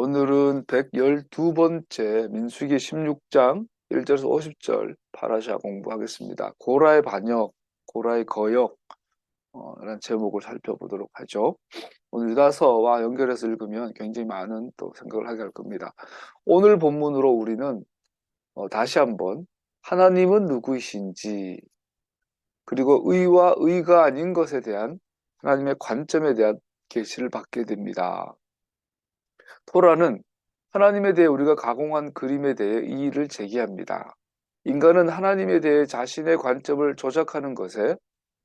오늘은 112번째 민수기 16장 1절에서 50절 파라샤 공부하겠습니다. 고라의 반역, 고라의 거역 라는 제목을 살펴보도록 하죠. 오늘 유다서와 연결해서 읽으면 굉장히 많은 또 생각을 하게 할 겁니다. 오늘 본문으로 우리는 다시 한번 하나님은 누구이신지, 그리고 의와 의가 아닌 것에 대한 하나님의 관점에 대한 계시를 받게 됩니다. 토라는 하나님에 대해 우리가 가공한 그림에 대해 이의를 제기합니다. 인간은 하나님에 대해 자신의 관점을 조작하는 것에,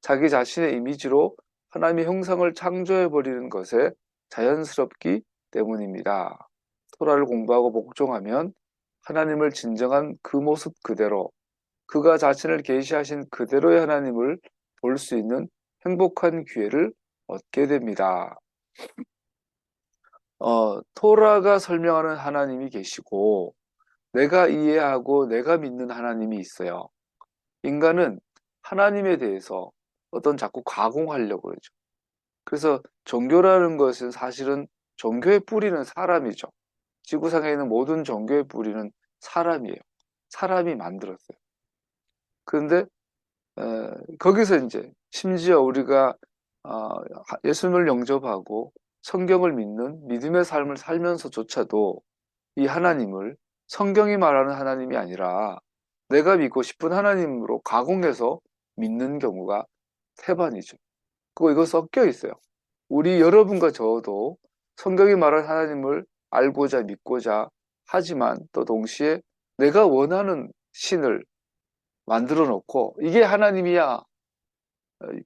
자기 자신의 이미지로 하나님의 형상을 창조해버리는 것에 자연스럽기 때문입니다. 토라를 공부하고 복종하면 하나님을 진정한 그 모습 그대로, 그가 자신을 계시하신 그대로의 하나님을 볼 수 있는 행복한 기회를 얻게 됩니다. 토라가 설명하는 하나님이 계시고 내가 이해하고 내가 믿는 하나님이 있어요. 인간은 하나님에 대해서 자꾸 가공하려고 그러죠. 그래서 종교라는 것은 사실은 종교의 뿌리는 사람이죠. 지구상에 있는 모든 종교의 뿌리는 사람이에요. 사람이 만들었어요. 그런데 거기서 이제 심지어 우리가 예수님을 영접하고 성경을 믿는 믿음의 삶을 살면서조차도 이 하나님을 성경이 말하는 하나님이 아니라 내가 믿고 싶은 하나님으로 가공해서 믿는 경우가 태반이죠. 이거 섞여 있어요. 우리 여러분과 저도 성경이 말하는 하나님을 알고자 믿고자 하지만 또 동시에 내가 원하는 신을 만들어 놓고 이게 하나님이야.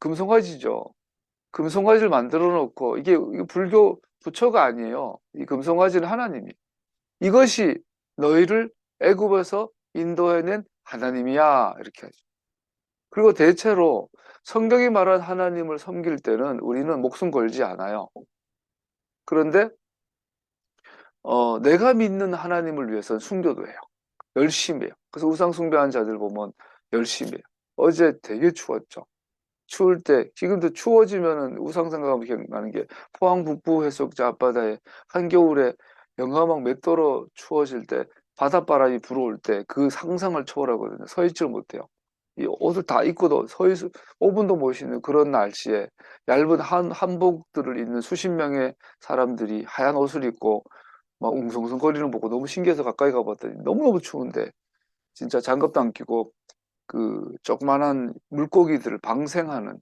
금송아지죠. 금송아지를 만들어 놓고 이게 불교 부처가 아니에요. 이 금송아지는 하나님이. 이것이 너희를 애굽에서 인도해낸 하나님이야. 이렇게 하죠. 그리고 대체로 성경이 말한 하나님을 섬길 때는 우리는 목숨 걸지 않아요. 그런데 내가 믿는 하나님을 위해서는 순교도 해요. 열심히 해요. 그래서 우상 숭배하는 자들 보면 열심히 해요. 어제 되게 추웠죠. 추울 때, 지금도 추워지면은 우상 생각하면 기억나는 게 포항 북부 해수욕장 앞바다에 한겨울에 영하막 몇 도로 추워질 때 바닷바람이 불어올 때 그 상상을 초월하거든요. 서 있지를 못해요. 이 옷을 다 입고도 5분도 못 쉬는 그런 날씨에 얇은 한복들을 입는 수십 명의 사람들이 하얀 옷을 입고 막 웅성웅성거리는 거 보고 너무 신기해서 가까이 가봤더니 너무너무 추운데 진짜 장갑도 안 끼고 그 조그만한 물고기들을 방생하는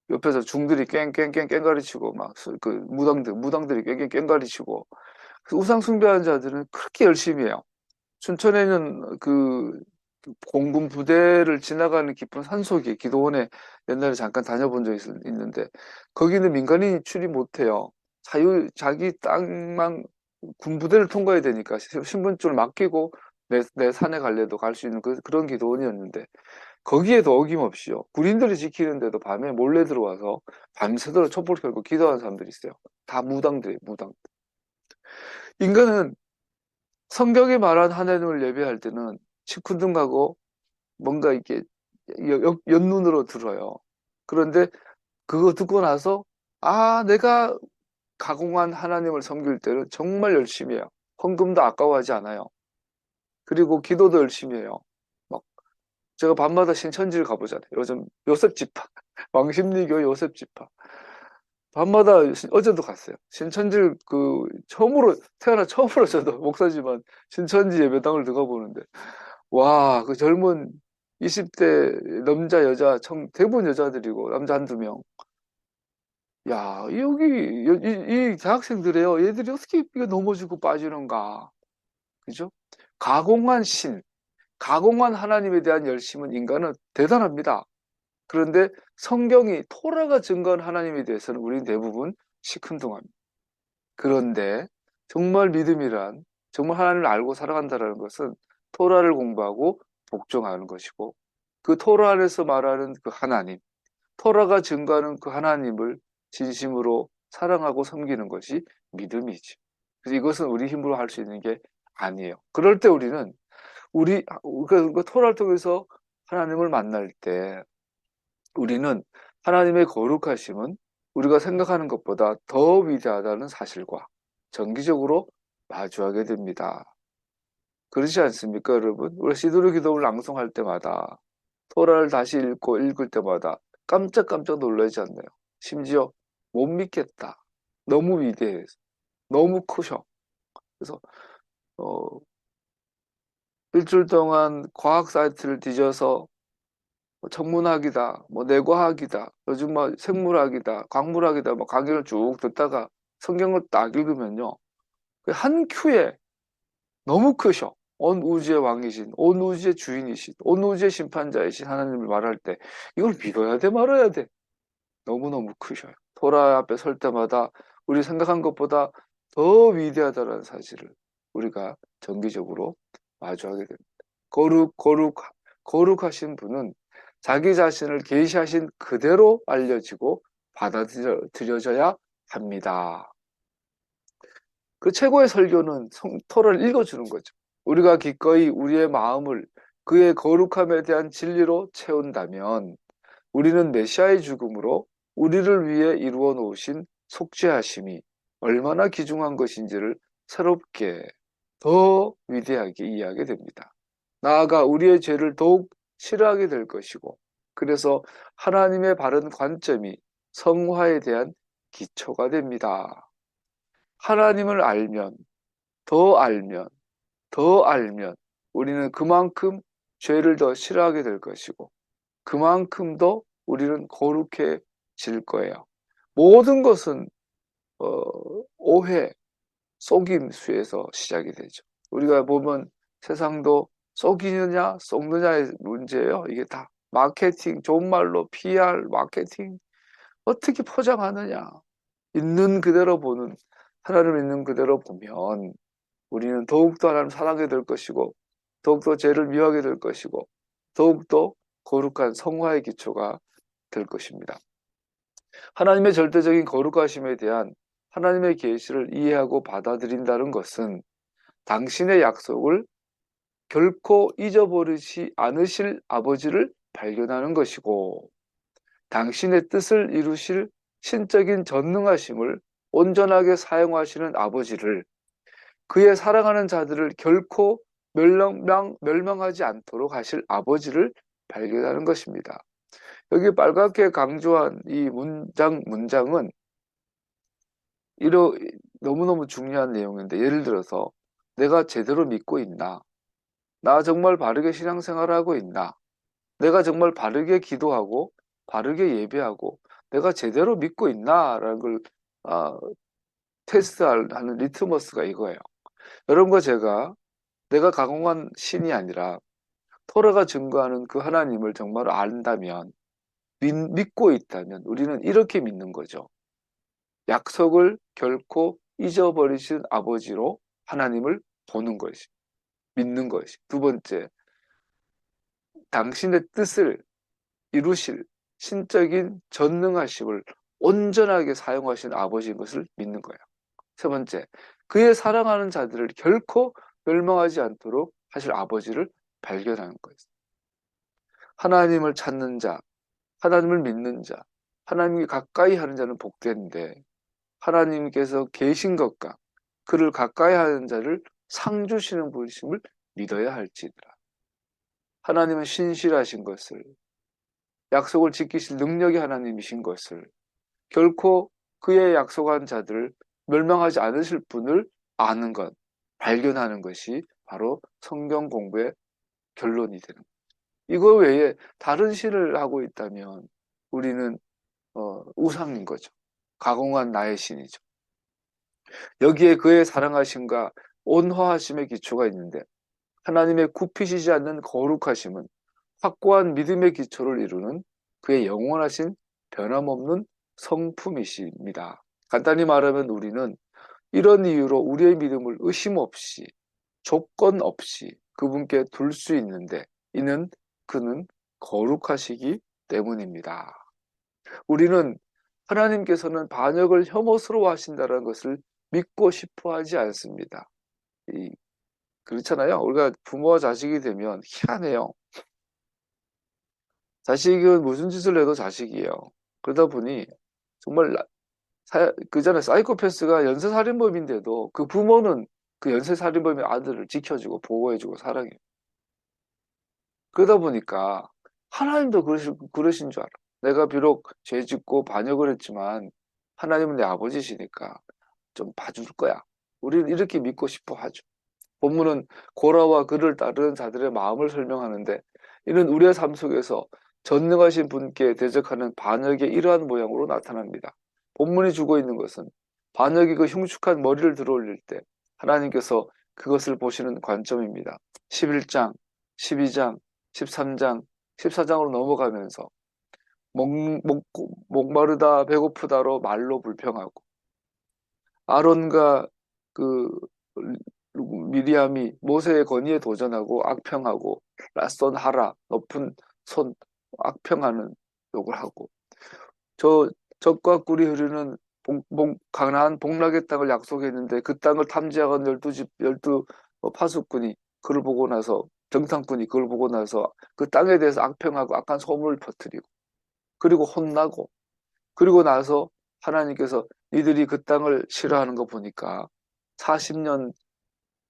옆에서 중들이 깽깽깽 깽가리치고 막 그 무당들이 깽깽 깽가리치고 우상 숭배하는 자들은 그렇게 열심히 해요. 춘천에는 그 공군 부대를 지나가는 깊은 산속에 기도원에 옛날에 잠깐 다녀본 적이 있는데 거기는 민간인이 출입 못해요. 자기 땅만 군부대를 통과해야 되니까 신분증을 맡기고 내 산에 갈래도 갈 수 있는 그런 기도원이었는데 거기에도 어김없이요. 군인들이 지키는데도 밤에 몰래 들어와서 밤새도록 촛불 켜고 기도하는 사람들이 있어요. 다 무당들이에요, 무당. 인간은 성경이 말한 하나님을 예배할 때는 시큰둥하고 뭔가 이렇게 연눈으로 들어요. 그런데 그거 듣고 나서 내가 가공한 하나님을 섬길 때는 정말 열심히 해요. 헌금도 아까워하지 않아요. 그리고 기도도 열심히 해요. 막 제가 밤마다 신천지를 가보잖아요. 요즘 요셉지파, 왕십리교 요셉지파. 밤마다 어제도 갔어요. 신천지를 태어나 처음으로 저도 목사지만 신천지 예배당을 들어가 보는데 와, 그 젊은 20대 남자 여자 대부분 여자들이고 남자 한두 명. 야, 이 대학생들이에요. 얘들이 어떻게 이거 넘어지고 빠지는가. 그죠? 가공한 신, 가공한 하나님에 대한 열심은 인간은 대단합니다. 그런데 성경이 토라가 증거한 하나님에 대해서는 우리는 대부분 시큰둥합니다. 그런데 정말 믿음이란 정말 하나님을 알고 살아간다는 것은 토라를 공부하고 복종하는 것이고 그 토라 안에서 말하는 그 하나님, 토라가 증거하는 그 하나님을 진심으로 사랑하고 섬기는 것이 믿음이지. 그래서 이것은 우리 힘으로 할 수 있는 게 아니에요. 그럴 때 우리는 그 토라를 통해서 하나님을 만날 때 우리는 하나님의 거룩하심은 우리가 생각하는 것보다 더 위대하다는 사실과 정기적으로 마주하게 됩니다. 그렇지 않습니까, 여러분? 우리 시드로 기도를 낭송할 때마다 토라를 다시 읽을 때마다 깜짝깜짝 놀라지 않나요? 심지어 못 믿겠다. 너무 위대해서. 너무 크셔. 그래서 어, 일주일 동안 과학 사이트를 뒤져서 뭐 천문학이다, 뭐 내과학이다, 요즘 뭐 생물학이다, 광물학이다, 뭐 강의를 쭉 듣다가 성경을 딱 읽으면요. 한 큐에 너무 크셔. 온 우주의 왕이신, 온 우주의 주인이신, 온 우주의 심판자이신 하나님을 말할 때 이걸 믿어야 돼, 말아야 돼. 너무너무 크셔요. 토라 앞에 설 때마다 우리 생각한 것보다 더 위대하다는 사실을 우리가 정기적으로 마주하게 됩니다. 거룩하신 분은 자기 자신을 계시하신 그대로 알려지고 받아들여져야 합니다. 그 최고의 설교는 토라를 읽어주는 거죠. 우리가 기꺼이 우리의 마음을 그의 거룩함에 대한 진리로 채운다면 우리는 메시아의 죽음으로 우리를 위해 이루어 놓으신 속죄하심이 얼마나 귀중한 것인지를 새롭게 더 위대하게 이해하게 됩니다. 나아가 우리의 죄를 더욱 싫어하게 될 것이고, 그래서 하나님의 바른 관점이 성화에 대한 기초가 됩니다. 하나님을 알면, 더 알면, 더 알면 우리는 그만큼 죄를 더 싫어하게 될 것이고, 그만큼 더 우리는 거룩해질 거예요. 모든 것은 오해, 속임수에서 시작이 되죠. 우리가 보면 세상도 속이느냐 속느냐의 문제예요. 이게 다 마케팅, 좋은 말로 PR, 마케팅 어떻게 포장하느냐. 있는 그대로 보는, 하나님을 있는 그대로 보면 우리는 더욱더 하나님을 사랑하게 될 것이고 더욱더 죄를 미워하게 될 것이고 더욱더 거룩한 성화의 기초가 될 것입니다. 하나님의 절대적인 거룩하심에 대한 하나님의 계시를 이해하고 받아들인다는 것은 당신의 약속을 결코 잊어버리지 않으실 아버지를 발견하는 것이고 당신의 뜻을 이루실 신적인 전능하심을 온전하게 사용하시는 아버지를, 그의 사랑하는 자들을 결코 멸망하지 않도록 하실 아버지를 발견하는 것입니다. 여기 빨갛게 강조한 이 문장은 너무너무 중요한 내용인데, 예를 들어서 내가 제대로 믿고 있나? 나 정말 바르게 신앙생활하고 있나? 내가 정말 바르게 기도하고 바르게 예배하고 내가 제대로 믿고 있나? 라는 걸 테스트하는 리트머스가 이거예요. 여러분과 제가 내가 가공한 신이 아니라 토라가 증거하는 그 하나님을 정말 안다면, 믿고 있다면 우리는 이렇게 믿는 거죠. 약속을 결코 잊어버리신 아버지로 하나님을 보는 것이, 믿는 것이. 두 번째, 당신의 뜻을 이루실 신적인 전능하심을 온전하게 사용하신 아버지인 것을 믿는 거예요. 세 번째, 그의 사랑하는 자들을 결코 멸망하지 않도록 하실 아버지를 발견하는 거예요. 하나님을 찾는 자, 하나님을 믿는 자, 하나님께 가까이 하는 자는 복된데 하나님께서 계신 것과 그를 가까이 하는 자를 상 주시는 분이심을 믿어야 할지니라. 하나님은 신실하신 것을, 약속을 지키실 능력의 하나님이신 것을, 결코 그의 약속한 자들을 멸망하지 않으실 분을 아는 것, 발견하는 것이 바로 성경 공부의 결론이 되는 거예요. 이거 외에 다른 신을 하고 있다면 우리는 우상인 거죠. 가공한 나의 신이죠. 여기에 그의 사랑하심과 온화하심의 기초가 있는데 하나님의 굽히시지 않는 거룩하심은 확고한 믿음의 기초를 이루는 그의 영원하신 변함없는 성품이십니다. 간단히 말하면 우리는 이런 이유로 우리의 믿음을 의심 없이, 조건 없이 그분께 둘 수 있는데 그는 거룩하시기 때문입니다. 우리는 하나님께서는 반역을 혐오스러워 하신다는 것을 믿고 싶어 하지 않습니다. 그렇잖아요. 우리가 부모와 자식이 되면 희한해요. 자식은 무슨 짓을 해도 자식이에요. 그러다 보니 정말 그전에 사이코패스가 연쇄살인범인데도 그 부모는 그 연쇄살인범의 아들을 지켜주고 보호해주고 사랑해요. 그러다 보니까 하나님도 그러신 줄 알아. 내가 비록 죄 짓고 반역을 했지만 하나님은 내 아버지시니까 좀 봐줄 거야. 우리는 이렇게 믿고 싶어 하죠. 본문은 고라와 그를 따르는 자들의 마음을 설명하는데 이는 우리의 삶 속에서 전능하신 분께 대적하는 반역의 이러한 모양으로 나타납니다. 본문이 주고 있는 것은 반역이 그 흉측한 머리를 들어올릴 때 하나님께서 그것을 보시는 관점입니다. 11장, 12장, 13장, 14장으로 넘어가면서 목마르다 배고프다로 말로 불평하고 아론과 그 미리암이 모세의 건의에 도전하고 악평하고 라손 하라 높은 손 악평하는 욕을 하고 저 적과 꿀이 흐르는 가나안 복락의 땅을 약속했는데 그 땅을 탐지하건 12 파수꾼이 그걸 보고 나서 정탐꾼이 그걸 보고 나서 그 땅에 대해서 악평하고 악한 소문을 퍼뜨리고 그리고 혼나고 그리고 나서 하나님께서 니들이 그 땅을 싫어하는 거 보니까 40년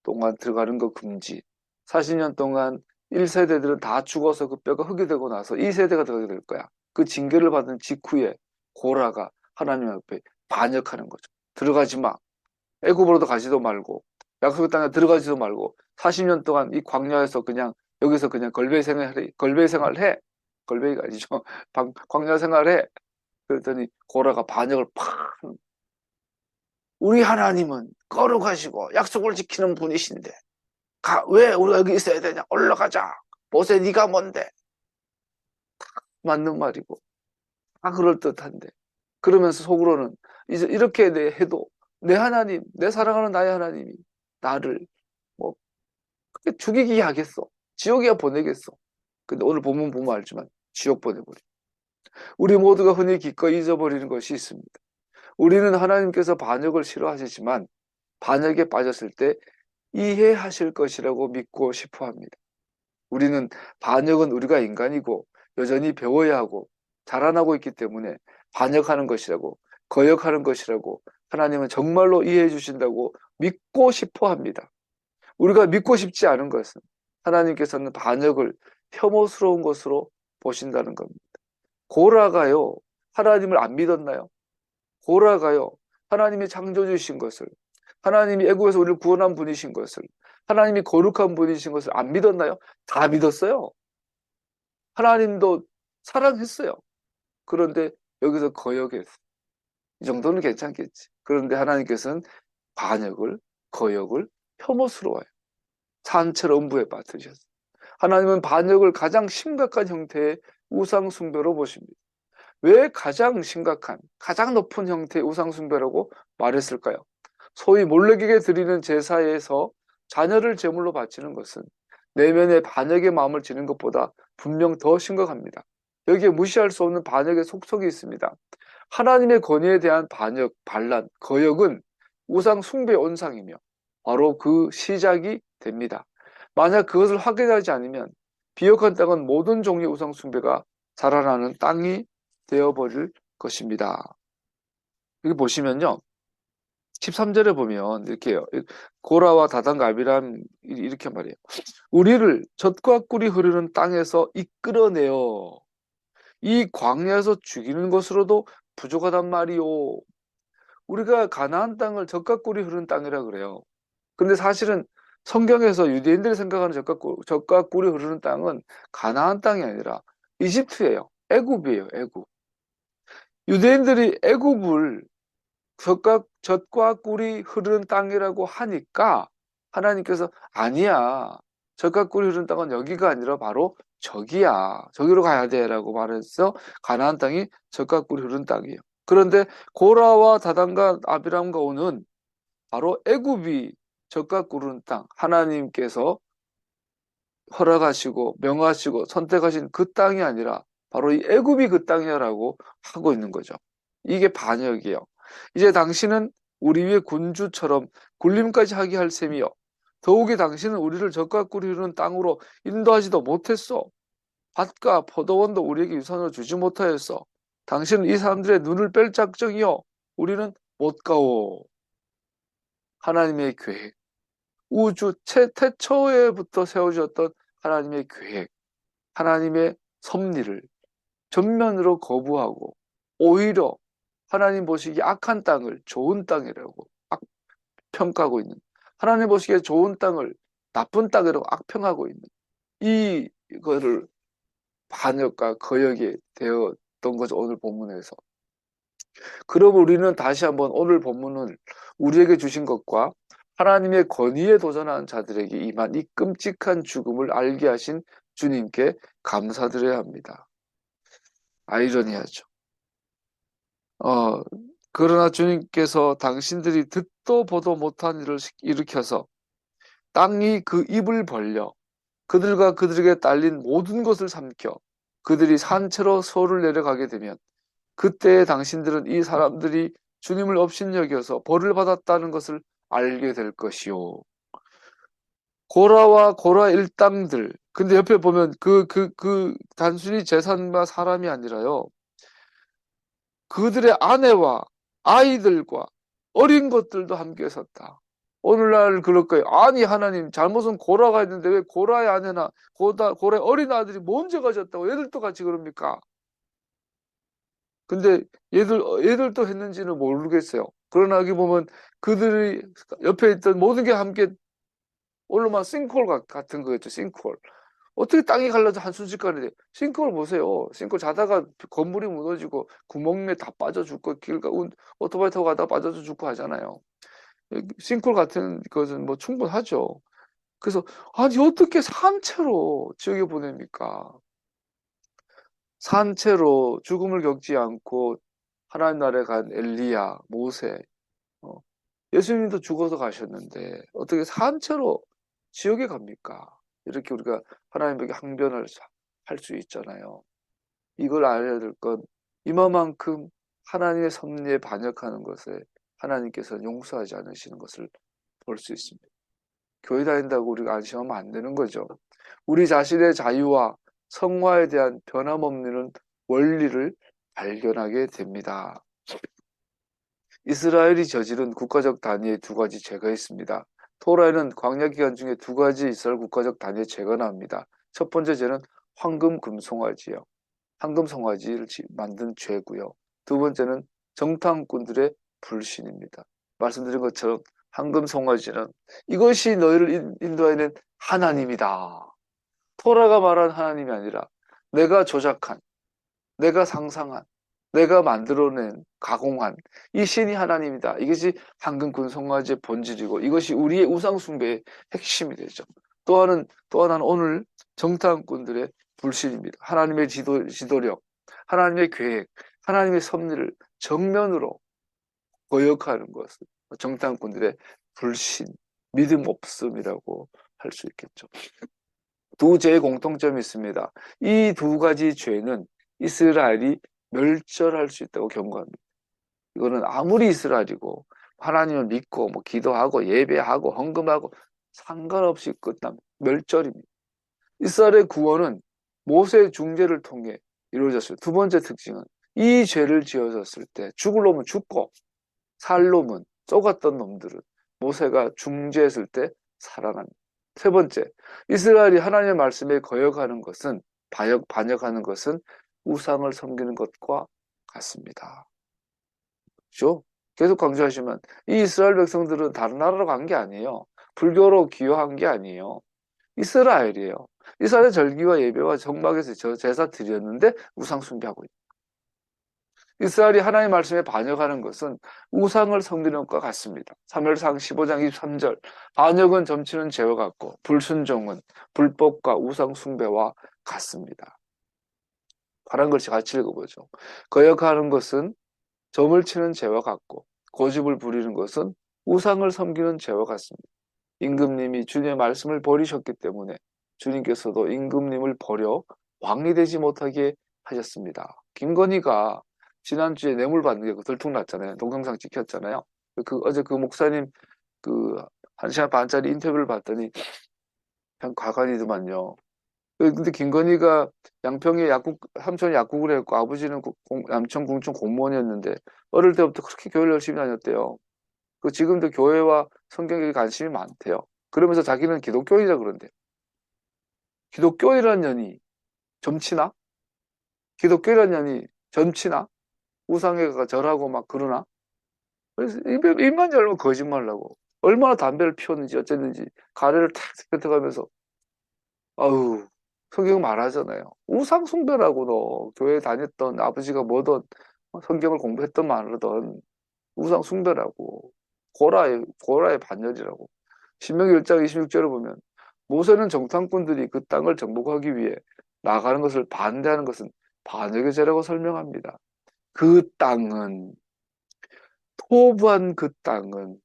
동안 들어가는 거 금지. 40년 동안 1세대들은 다 죽어서 그 뼈가 흙이 되고 나서 2세대가 들어가게 될 거야. 그 징계를 받은 직후에 고라가 하나님 앞에 반역하는 거죠. 들어가지 마. 애굽으로도 가지도 말고 약속의 땅에 들어가지도 말고 40년 동안 이 광야에서 그냥 여기서 그냥 걸베 생활해. 걸베가 아니죠. 광야 생활해. 그랬더니 고라가 반역을 팍. 우리 하나님은 거룩하시고 약속을 지키는 분이신데 왜 우리가 여기 있어야 되냐? 올라가자. 모세 네가 뭔데? 맞는 말이고 다 그럴듯한데 그러면서 속으로는 이제 이렇게 해도 내 하나님, 내 사랑하는 나의 하나님이 나를 뭐 그렇게 죽이기 하겠어. 지옥이야 보내겠어. 근데 오늘 본문 보면 알지만 지옥 보내버려. 우리 모두가 흔히 기꺼이 잊어버리는 것이 있습니다. 우리는 하나님께서 반역을 싫어하시지만 반역에 빠졌을 때 이해하실 것이라고 믿고 싶어 합니다. 우리는 반역은 우리가 인간이고 여전히 배워야 하고 자라나고 있기 때문에 반역하는 것이라고 거역하는 것이라고 하나님은 정말로 이해해 주신다고 믿고 싶어 합니다. 우리가 믿고 싶지 않은 것은 하나님께서는 반역을 혐오스러운 것으로 보신다는 겁니다. 고라가요, 하나님을 안 믿었나요? 고라가요, 하나님이 창조주신 것을, 하나님이 애국에서 우리를 구원한 분이신 것을, 하나님이 거룩한 분이신 것을 안 믿었나요? 다 믿었어요. 하나님도 사랑했어요. 그런데 여기서 거역했어요. 이 정도는 괜찮겠지. 그런데 하나님께서는 반역을, 거역을 혐오스러워요. 산채로 음부에 빠뜨리셨어요. 하나님은 반역을 가장 심각한 형태의 우상숭배로 보십니다. 왜 가장 심각한, 가장 높은 형태의 우상숭배라고 말했을까요? 소위 몰래에게 드리는 제사에서 자녀를 제물로 바치는 것은 내면의 반역의 마음을 지는 것보다 분명 더 심각합니다. 여기에 무시할 수 없는 반역의 속성이 있습니다. 하나님의 권위에 대한 반역, 반란, 거역은 우상 숭배의 온상이며 바로 그 시작이 됩니다. 만약 그것을 확인하지 않으면 비역한 땅은 모든 종류의 우상 숭배가 자라나는 땅이 되어버릴 것입니다. 여기 보시면요. 13절에 보면 이렇게 해요. 고라와 다단과 아비람 이렇게 말해요. 우리를 젖과 꿀이 흐르는 땅에서 이끌어내어 이 광야에서 죽이는 것으로도 부족하단 말이요. 우리가 가나안 땅을 젖과 꿀이 흐르는 땅이라 그래요. 근데 사실은 성경에서 유대인들이 생각하는 젖과 꿀이 흐르는 땅은 가나안 땅이 아니라 이집트예요. 애굽이에요. 애굽. 유대인들이 애굽을 젖과 꿀이 흐르는 땅이라고 하니까 하나님께서 아니야. 젖과 꿀이 흐르는 땅은 여기가 아니라 바로 저기야. 저기로 가야 돼 라고 말해서 가나안 땅이 젖과 꿀이 흐르는 땅이에요. 그런데 고라와 다단과 아비람과 오는 바로 애굽이 젖과 꿀 흐르는 땅, 하나님께서 허락하시고 명하시고 선택하신 그 땅이 아니라 바로 이 애굽이 그 땅이라고 하고 있는 거죠. 이게 반역이에요. 이제 당신은 우리 위에 군주처럼 군림까지 하게 할 셈이요. 더욱이 당신은 우리를 젖과 꿀이 흐르는 땅으로 인도하지도 못했어. 밭과 포도원도 우리에게 유산으로 주지 못하였어. 당신은 이 사람들의 눈을 뺄 작정이요. 우리는 못 가오. 하나님의 계획, 우주 태초에부터 세워졌던 하나님의 계획, 하나님의 섭리를 전면으로 거부하고 오히려 하나님 보시기에 악한 땅을 좋은 땅이라고 악평가하고 있는, 하나님 보시기에 좋은 땅을 나쁜 땅이라고 악평하고 있는 이거를 반역과 거역이 되었던 거죠. 오늘 본문에서. 그럼 우리는 다시 한번 오늘 본문을 우리에게 주신 것과 하나님의 권위에 도전하는 자들에게 임한 이 끔찍한 죽음을 알게 하신 주님께 감사드려야 합니다. 아이러니하죠. 그러나 주님께서 당신들이 듣도 보도 못한 일을 일으켜서 땅이 그 입을 벌려 그들과 그들에게 딸린 모든 것을 삼켜 그들이 산채로 서울을 내려가게 되면 그때 당신들은 이 사람들이 주님을 업신여겨서 벌을 받았다는 것을 알게 될 것이요. 고라와 고라 일당들. 근데 옆에 보면 단순히 제사장과 사람이 아니라요. 그들의 아내와 아이들과 어린 것들도 함께 섰다. 오늘날 그럴 거예요. 아니 하나님 잘못은 고라가 있는데 왜 고라의 아내나 고라의 어린 아들이 먼저 가졌다고 얘들도 같이 그럽니까? 근데 얘들도 했는지는 모르겠어요. 그러나 여기 보면 그들이 옆에 있던 모든 게 함께 올라만 싱크홀 같은 거였죠. 싱크홀. 어떻게 땅이 갈라져 한순식간에 돼? 싱크홀 보세요. 싱크홀 자다가 건물이 무너지고 구멍에 다 빠져 죽고 오토바이 타고 가다가 빠져서 죽고 하잖아요. 싱크홀 같은 것은 뭐 충분하죠. 그래서 아니 어떻게 산채로 지옥에 보냅니까? 산채로 죽음을 겪지 않고 하나님 나라에 간 엘리야, 모세, 어, 예수님도 죽어서 가셨는데 어떻게 산채로 지옥에 갑니까? 이렇게 우리가 하나님에게 항변을 할 수 있잖아요. 이걸 알아야 될 건 이만큼 하나님의 섭리에 반역하는 것에 하나님께서 용서하지 않으시는 것을 볼 수 있습니다. 교회 다닌다고 우리가 안심하면 안 되는 거죠. 우리 자신의 자유와 성화에 대한 변함없는 원리를 발견하게 됩니다. 이스라엘이 저지른 국가적 단위의 두 가지 죄가 있습니다. 토라에는 광야 기간 중에 두 가지 이스라엘 국가적 단위의 죄가 나옵니다. 첫 번째 죄는 황금 금송아지요. 황금 송아지를 만든 죄고요. 두 번째는 정탐꾼들의 불신입니다. 말씀드린 것처럼 황금 송아지는 이것이 너희를 인도하는 하나님이다. 토라가 말한 하나님이 아니라 내가 조작한, 내가 상상한, 내가 만들어낸, 가공한 이 신이 하나님이다. 이것이 황금 금송아지의 본질이고 이것이 우리의 우상 숭배의 핵심이 되죠. 또 하나는 오늘 정탐꾼들의 불신입니다. 하나님의 지도력, 하나님의 계획, 하나님의 섭리를 정면으로 거역하는 것을 정탐꾼들의 불신, 믿음 없음이라고 할 수 있겠죠. 두 죄의 공통점이 있습니다. 이 두 가지 죄는 이스라엘이 멸절할 수 있다고 경고합니다. 이거는 아무리 이스라엘이고 하나님을 믿고 뭐 기도하고 예배하고 헌금하고 상관없이 끝납니다. 멸절입니다. 이스라엘의 구원은 모세의 중재를 통해 이루어졌어요. 두 번째 특징은 이 죄를 지어졌을 때 죽을 놈은 죽고 살 놈은 쏘갔던 놈들은 모세가 중재했을 때 살아납니다. 세 번째, 이스라엘이 하나님의 말씀에 거역하는 것은 반역하는 것은 우상을 섬기는 것과 같습니다. 그렇죠? 계속 강조하시면 이 이스라엘 백성들은 다른 나라로 간 게 아니에요. 불교로 기여한 게 아니에요. 이스라엘이에요. 이스라엘의 절기와 예배와 정막에서 저 제사 드렸는데 우상 숭배하고 있다. 이스라엘이 하나님의 말씀에 반역하는 것은 우상을 섬기는 것과 같습니다. 사무엘상 15장 23절 반역은 점치는 죄와 같고 불순종은 불법과 우상 숭배와 같습니다. 파란 글씨 같이 읽어보죠. 거역하는 것은 점을 치는 죄와 같고 고집을 부리는 것은 우상을 섬기는 죄와 같습니다. 임금님이 주님의 말씀을 버리셨기 때문에 주님께서도 임금님을 버려 왕이 되지 못하게 하셨습니다. 김건희가 지난주에 뇌물 받는 게 들통났잖아요. 동영상 찍혔잖아요. 어제 그 목사님 그 1시간 반짜리 인터뷰를 봤더니 그냥 과관이더만요. 근데 김건희가 양평에 삼촌이 약국을 했고 아버지는 남천 궁청 공무원이었는데 어릴 때부터 그렇게 교회를 열심히 다녔대요. 지금도 교회와 성경에 관심이 많대요. 그러면서 자기는 기독교인이라 그런데 기독교인이라는 년이 점치나? 기독교인이라는 년이 점치나? 우상에가 절하고 막 그러나? 그래서 입만 열면 거짓말하고 얼마나 담배를 피웠는지 어쨌는지 가래를 탁 뱉어가면서 아우 성경 말하잖아요. 우상 숭배라고 너 교회 다녔던 아버지가 뭐든 성경을 공부했던 말하던 우상 숭배라고 고라의 반열이라고. 신명기 1장 26절을 보면 모세는 정탐꾼들이 그 땅을 정복하기 위해 나가는 것을 반대하는 것은 반역의 죄라고 설명합니다. 그 땅은 토부한 그 땅은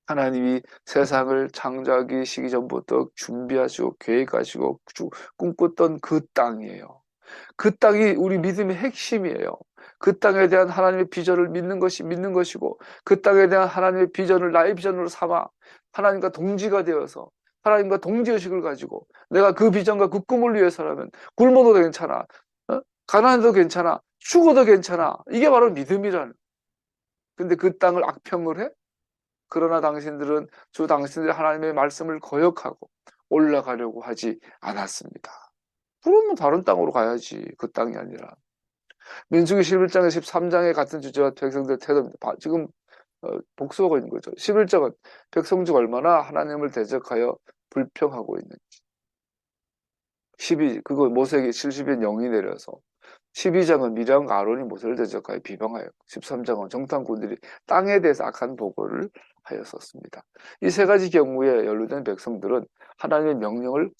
하나님이 세상을 창조하기 시기 전부터 준비하시고 계획하시고 꿈꿨던 그 땅이에요. 그 땅이 우리 믿음의 핵심이에요. 그 땅에 대한 하나님의 비전을 믿는 것이고 그 땅에 대한 하나님의 비전을 나의 비전으로 삼아 하나님과 동지가 되어서 하나님과 동지의식을 가지고 내가 그 비전과 그 꿈을 위해서라면 굶어도 괜찮아. 가난해도 괜찮아. 죽어도 괜찮아. 이게 바로 믿음이라는. 근데 그 땅을 악평을 해? 그러나 당신들의 하나님의 말씀을 거역하고 올라가려고 하지 않았습니다. 그러면 다른 땅으로 가야지. 그 땅이 아니라. 민수기 11장에 13장에 같은 주제와 백성들의 태도입니다. 지금 복수하고 있는 거죠. 11장은 백성 중 얼마나 하나님을 대적하여 불평하고 있는지. 그거 모세에게 70인 영이 내려서 12장은 미리암과 아론이 모세를 대적하여 비방하여 13장은 정탐꾼들이 땅에 대해서 악한 보고를 하였었습니다. 이 세 가지 경우에 연루된 백성들은 하나님의 명령을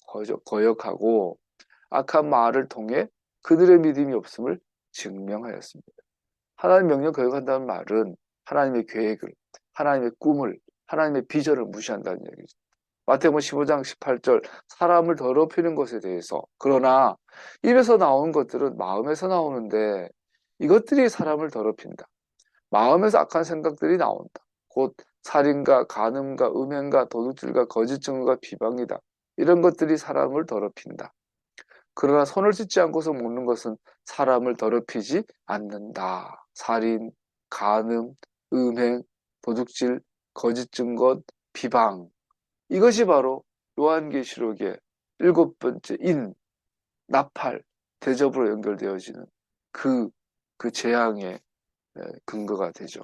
거역하고 악한 말을 통해 그들의 믿음이 없음을 증명하였습니다. 하나님의 명령 거역한다는 말은 하나님의 계획을, 하나님의 꿈을, 하나님의 비전을 무시한다는 얘기죠. 마태복음 15장 18절 사람을 더럽히는 것에 대해서 그러나 입에서 나오는 것들은 마음에서 나오는데 이것들이 사람을 더럽힌다. 마음에서 악한 생각들이 나온다. 곧 살인과 간음과 음행과 도둑질과 거짓 증거가 비방이다. 이런 것들이 사람을 더럽힌다. 그러나 손을 씻지 않고서 먹는 것은 사람을 더럽히지 않는다. 살인, 간음, 음행, 도둑질, 거짓 증거, 비방. 이것이 바로 요한계시록의 7번째 나팔, 대접으로 연결되어지는 그 재앙의 근거가 되죠.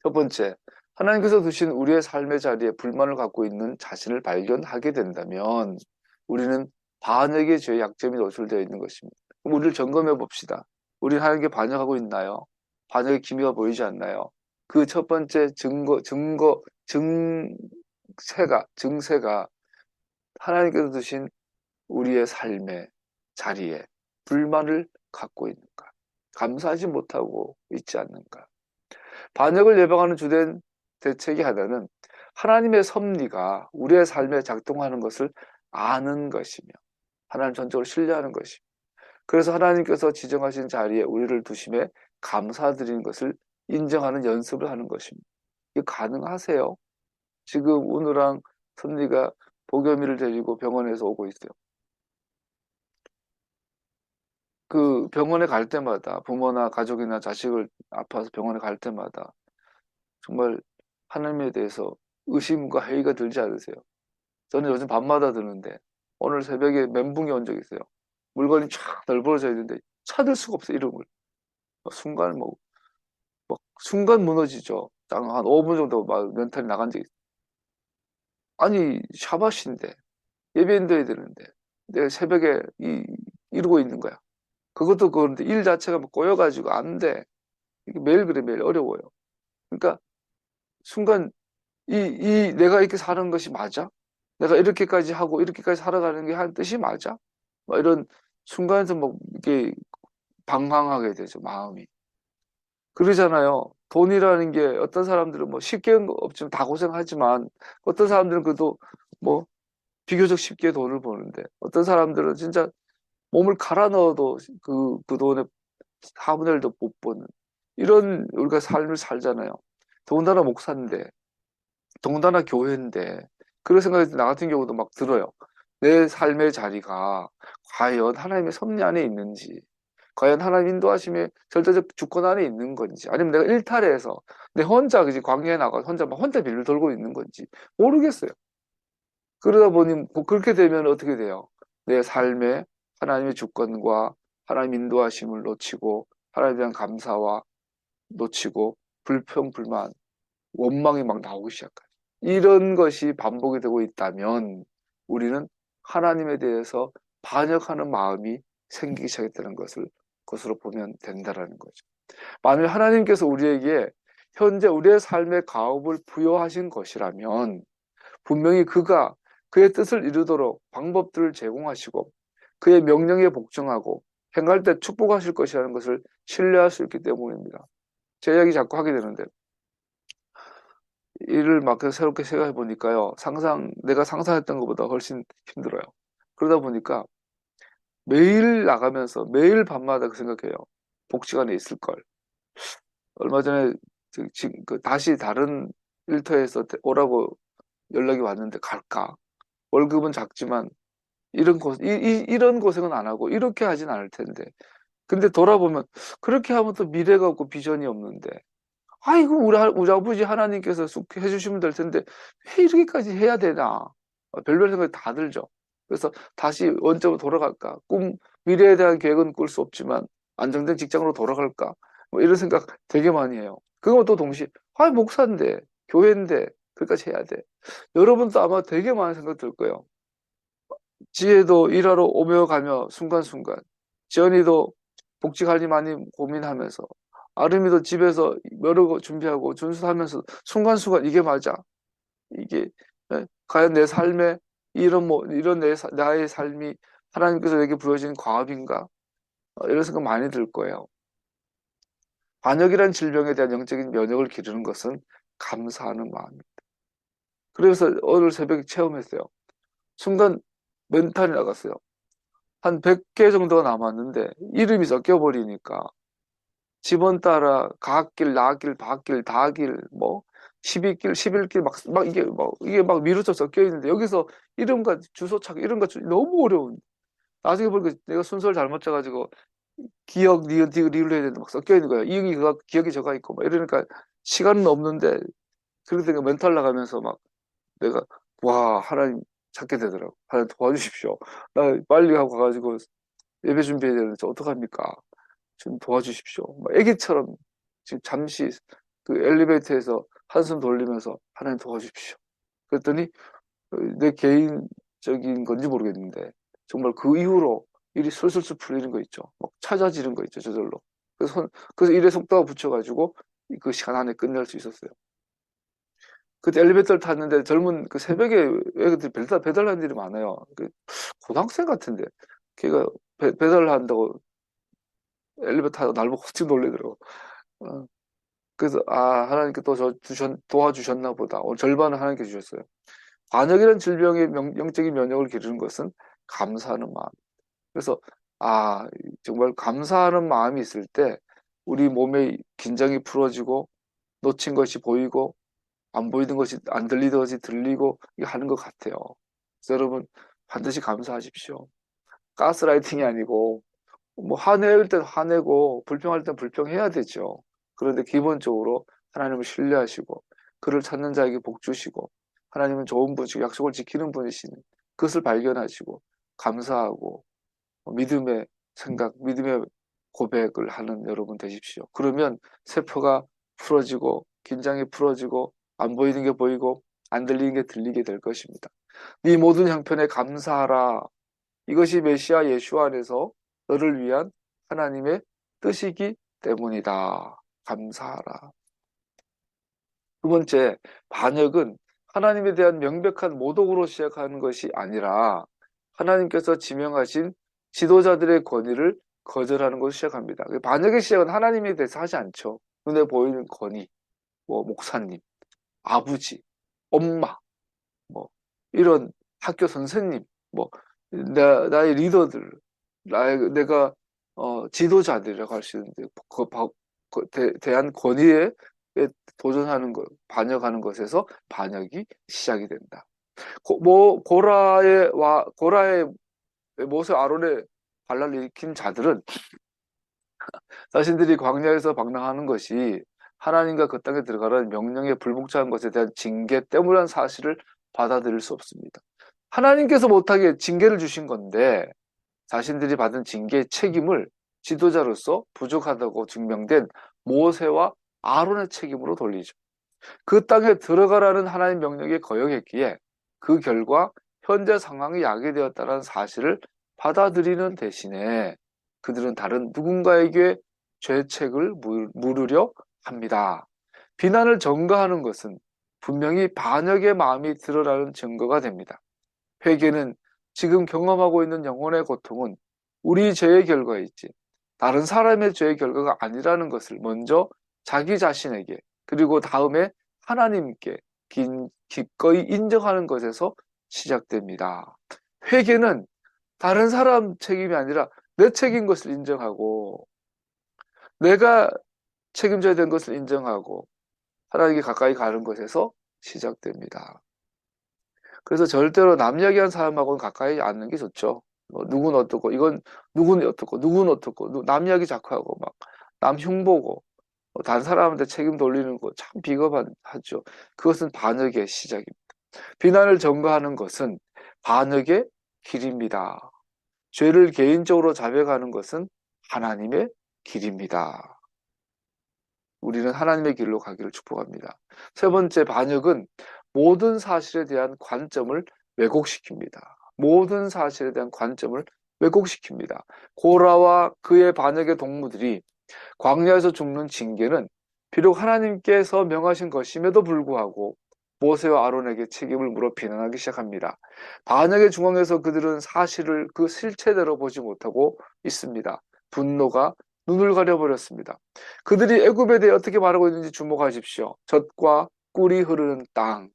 첫 번째, 하나님께서 두신 우리의 삶의 자리에 불만을 갖고 있는 자신을 발견하게 된다면 우리는 반역의 죄의 약점이 노출되어 있는 것입니다. 그럼 우리를 점검해 봅시다. 우리는 하나님께 반역하고 있나요? 반역의 기미가 보이지 않나요? 그 첫 번째 증세가 하나님께서 두신 우리의 삶의 자리에 불만을 갖고 있는가? 감사하지 못하고 있지 않는가? 반역을 예방하는 주된 대책이 하나는 하나님의 섭리가 우리의 삶에 작동하는 것을 아는 것이며 하나님 전적으로 신뢰하는 것이며 그래서 하나님께서 지정하신 자리에 우리를 두심에 감사드리는 것을 인정하는 연습을 하는 것입니다. 이게 가능하세요? 지금 우누랑 선리가 보겸이를 데리고 병원에서 오고 있어요. 그 병원에 갈 때마다 부모나 가족이나 자식을 아파서 병원에 갈 때마다 정말 하나님에 대해서 의심과 회의가 들지 않으세요? 저는 요즘 밤마다 드는데 오늘 새벽에 멘붕이 온 적이 있어요. 물건이 쫙 널브러져 있는데 찾을 수가 없어요, 이름을. 순간 순간 무너지죠. 한 5분 정도 막 멘탈이 나간 적이 있어요. 아니 샤바신데 예배인도해야 되는데 내가 새벽에 이러고 있는 거야. 그것도 그런데 일 자체가 뭐 꼬여가지고 안 돼. 이게 매일 그래, 매일 어려워요. 그러니까 순간 내가 이렇게 사는 것이 맞아? 내가 이렇게까지 하고 이렇게까지 살아가는 게 한 뜻이 맞아? 뭐 이런 순간에서 뭐 이게 방황하게 되죠, 마음이. 그러잖아요. 돈이라는 게 어떤 사람들은 뭐 쉽게 없지만 다 고생하지만 어떤 사람들은 그래도 뭐 비교적 쉽게 돈을 버는데 어떤 사람들은 진짜 몸을 갈아 넣어도 그 돈의 4분의 1도 못 버는 이런 우리가 삶을 살잖아요. 더군다나 목사인데 더군다나 교회인데 그런 생각이 나 같은 경우도 막 들어요. 내 삶의 자리가 과연 하나님의 섭리 안에 있는지 과연 하나님 인도하심의 절대적 주권 안에 있는 건지 아니면 내가 일탈해서 내 혼자 그지 광야에 나가 혼자 빌을 돌고 있는 건지 모르겠어요. 그러다 보니 그렇게 되면 어떻게 돼요? 내 삶에 하나님의 주권과 하나님 인도하심을 놓치고 하나님에 대한 감사와 놓치고 불평, 불만, 원망이 막 나오기 시작해요. 이런 것이 반복이 되고 있다면 우리는 하나님에 대해서 반역하는 마음이 생기기 시작했다는 것으로 보면 된다라는 거죠. 만일 하나님께서 우리에게 현재 우리의 삶의 가업을 부여하신 것이라면 분명히 그가 그의 뜻을 이루도록 방법들을 제공하시고 그의 명령에 복종하고 행할 때 축복하실 것이라는 것을 신뢰할 수 있기 때문입니다. 제 이야기 자꾸 하게 되는데 일을 막 새롭게 생각해 보니까요. 내가 상상했던 것보다 훨씬 힘들어요. 그러다 보니까 매일 나가면서 매일 밤마다 그 생각해요. 복지관에 있을 걸. 얼마 전에 지금 다시 다른 일터에서 오라고 연락이 왔는데 갈까? 월급은 작지만 이런 고생은 안 하고 이렇게 하진 않을 텐데. 근데 돌아보면 그렇게 하면 또 미래가 없고 비전이 없는데 아이고 우리 아버지 하나님께서 쑥 해주시면 될 텐데 왜 이렇게까지 해야 되나 별별 생각이 다 들죠. 그래서 다시 원점으로 돌아갈까 미래에 대한 계획은 꿀 수 없지만 안정된 직장으로 돌아갈까 뭐 이런 생각 되게 많이 해요. 그것도 동시에 목사인데 교회인데 그까지 해야 돼. 여러분도 아마 되게 많은 생각 들 거예요. 지혜도 일하러 오며 가며 순간순간 지연이도 복지 관리 많이 고민하면서 아름이도 집에서 여러 거 준비하고 준수하면서 순간순간 이게 맞아? 이게 과연 내 삶에 이런 나의 삶이 하나님께서 내게 부여진 과업인가? 이런 생각 많이 들 거예요. 반역이란 질병에 대한 영적인 면역을 기르는 것은 감사하는 마음입니다. 그래서 오늘 새벽에 체험했어요. 순간 멘탈이 나갔어요. 한 100개 정도가 남았는데 이름이 섞여버리니까 집원 따라 가길, 나길, 박길, 다길, 뭐 12길, 11길 이게 막 미루쳐 섞여 있는데 여기서 이름과 주소 찾기 이런 거 너무 어려운. 나중에 보니까 내가 순서를 잘못 짜가지고 기억, 니은, 디귿, 리을 해야 되는데 막 섞여 있는 거야. 이응이 그가 기억이 저가 있고 막 이러니까 시간은 없는데 그렇게 되니까 멘탈 나가면서 막 내가 와 하나님 찾게 되더라고. 하나님 도와주십시오. 나 빨리 하고 가가지고 예배 준비해야 되는데 어떡합니까? 좀 도와주십시오. 막 애기처럼 지금 잠시 그 엘리베이터에서 한숨 돌리면서 하나님 도와주십시오. 그랬더니 내 개인적인 건지 모르겠는데 정말 그 이후로 일이 술술술 풀리는 거 있죠. 막 찾아지는 거 있죠. 저절로. 그래서 일에 속도가 붙여가지고 그 시간 안에 끝낼 수 있었어요. 그때 엘리베이터를 탔는데 젊은 그 새벽에 애들이 배달하는 일이 많아요. 고등학생 같은데 걔가 배달을 한다고 엘리베이터 타고 날 보고 깜짝 놀래더라고. 어, 그래서 하나님께 또 도와주셨나 보다. 오늘 절반은 하나님께 주셨어요. 반역이라는 질병의 영적인 면역을 기르는 것은 감사하는 마음. 그래서 정말 감사하는 마음이 있을 때 우리 몸의 긴장이 풀어지고 놓친 것이 보이고 안 보이는 것이 안 들리던 것이 들리고 이거 하는 것 같아요. 그래서 여러분 반드시 감사하십시오. 가스라이팅이 아니고 뭐 화낼 땐 화내고 불평할 땐 불평해야 되죠. 그런데 기본적으로 하나님을 신뢰하시고 그를 찾는 자에게 복 주시고 하나님은 좋은 분이시고 약속을 지키는 분이시니 그것을 발견하시고 감사하고 믿음의 생각, 믿음의 고백을 하는 여러분 되십시오. 그러면 세포가 풀어지고 긴장이 풀어지고 안 보이는 게 보이고 안 들리는 게 들리게 될 것입니다. 네 모든 형편에 감사하라. 이것이 메시아 예수 안에서 너를 위한 하나님의 뜻이기 때문이다. 감사하라. 두 번째, 반역은 하나님에 대한 명백한 모독으로 시작하는 것이 아니라 하나님께서 지명하신 지도자들의 권위를 거절하는 것으로 시작합니다. 반역의 시작은 하나님에 대해서 하지 않죠. 눈에 보이는 권위, 뭐 목사님, 아버지, 엄마, 뭐 이런 학교 선생님, 뭐 나의 리더들, 내가 지도자들이라고 할 수 있는데 대한 권위에 도전하는 것, 반역하는 것에서 반역이 시작이 된다. 고라의 모세 아론의 반란을 일으킨 자들은 자신들이 광야에서 방랑하는 것이 하나님과 그 땅에 들어가라는 명령에 불복종한 것에 대한 징계 때문이라는 사실을 받아들일 수 없습니다. 하나님께서 못하게 징계를 주신 건데 자신들이 받은 징계의 책임을 지도자로서 부족하다고 증명된 모세와 아론의 책임으로 돌리죠. 그 땅에 들어가라는 하나님 명령에 거역했기에 그 결과 현재 상황이 야기되었다는 사실을 받아들이는 대신에 그들은 다른 누군가에게 죄책을 물으려 합니다. 비난을 전가하는 것은 분명히 반역의 마음이 드러나는 증거가 됩니다. 회개는 지금 경험하고 있는 영혼의 고통은 우리 죄의 결과이지 다른 사람의 죄의 결과가 아니라는 것을 먼저 자기 자신에게 그리고 다음에 하나님께 기꺼이 인정하는 것에서 시작됩니다. 회개는 다른 사람 책임이 아니라 내 책임인 것을 인정하고 내가 책임져야 되는 것을 인정하고 하나님께 가까이 가는 것에서 시작됩니다. 그래서 절대로 남 이야기한 사람하고는 가까이 앉는 게 좋죠. 뭐 누구는 어떻고 이건 누구는 어떻고 누구는 어떻고 남 이야기 자꾸 하고 막 남 흉보고 다른 사람한테 책임 돌리는 거 참 비겁하죠. 그것은 반역의 시작입니다. 비난을 전가하는 것은 반역의 길입니다. 죄를 개인적으로 자백하는 것은 하나님의 길입니다. 우리는 하나님의 길로 가기를 축복합니다. 세 번째, 반역은 모든 사실에 대한 관점을 왜곡시킵니다. 모든 사실에 대한 관점을 왜곡시킵니다. 고라와 그의 반역의 동무들이 광야에서 죽는 징계는 비록 하나님께서 명하신 것임에도 불구하고 모세와 아론에게 책임을 물어 비난하기 시작합니다. 반역의 중앙에서 그들은 사실을 그 실체대로 보지 못하고 있습니다. 분노가 눈을 가려버렸습니다. 그들이 애굽에 대해 어떻게 말하고 있는지 주목하십시오. 젖과 꿀이 흐르는 땅.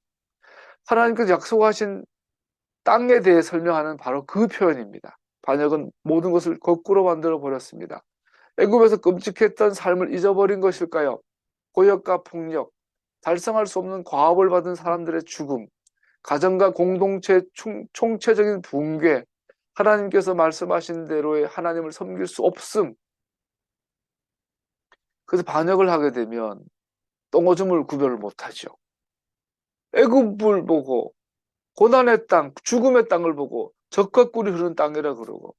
하나님께서 약속하신 땅에 대해 설명하는 바로 그 표현입니다. 반역은 모든 것을 거꾸로 만들어 버렸습니다. 애굽에서 끔찍했던 삶을 잊어버린 것일까요? 고역과 폭력, 달성할 수 없는 과업을 받은 사람들의 죽음, 가정과 공동체 총체적인 붕괴, 하나님께서 말씀하신 대로의 하나님을 섬길 수 없음. 그래서 반역을 하게 되면 똥오줌을 구별을 못하죠. 애굽을 보고 고난의 땅, 죽음의 땅을 보고 젖과 꿀이 흐르는 땅이라 그러고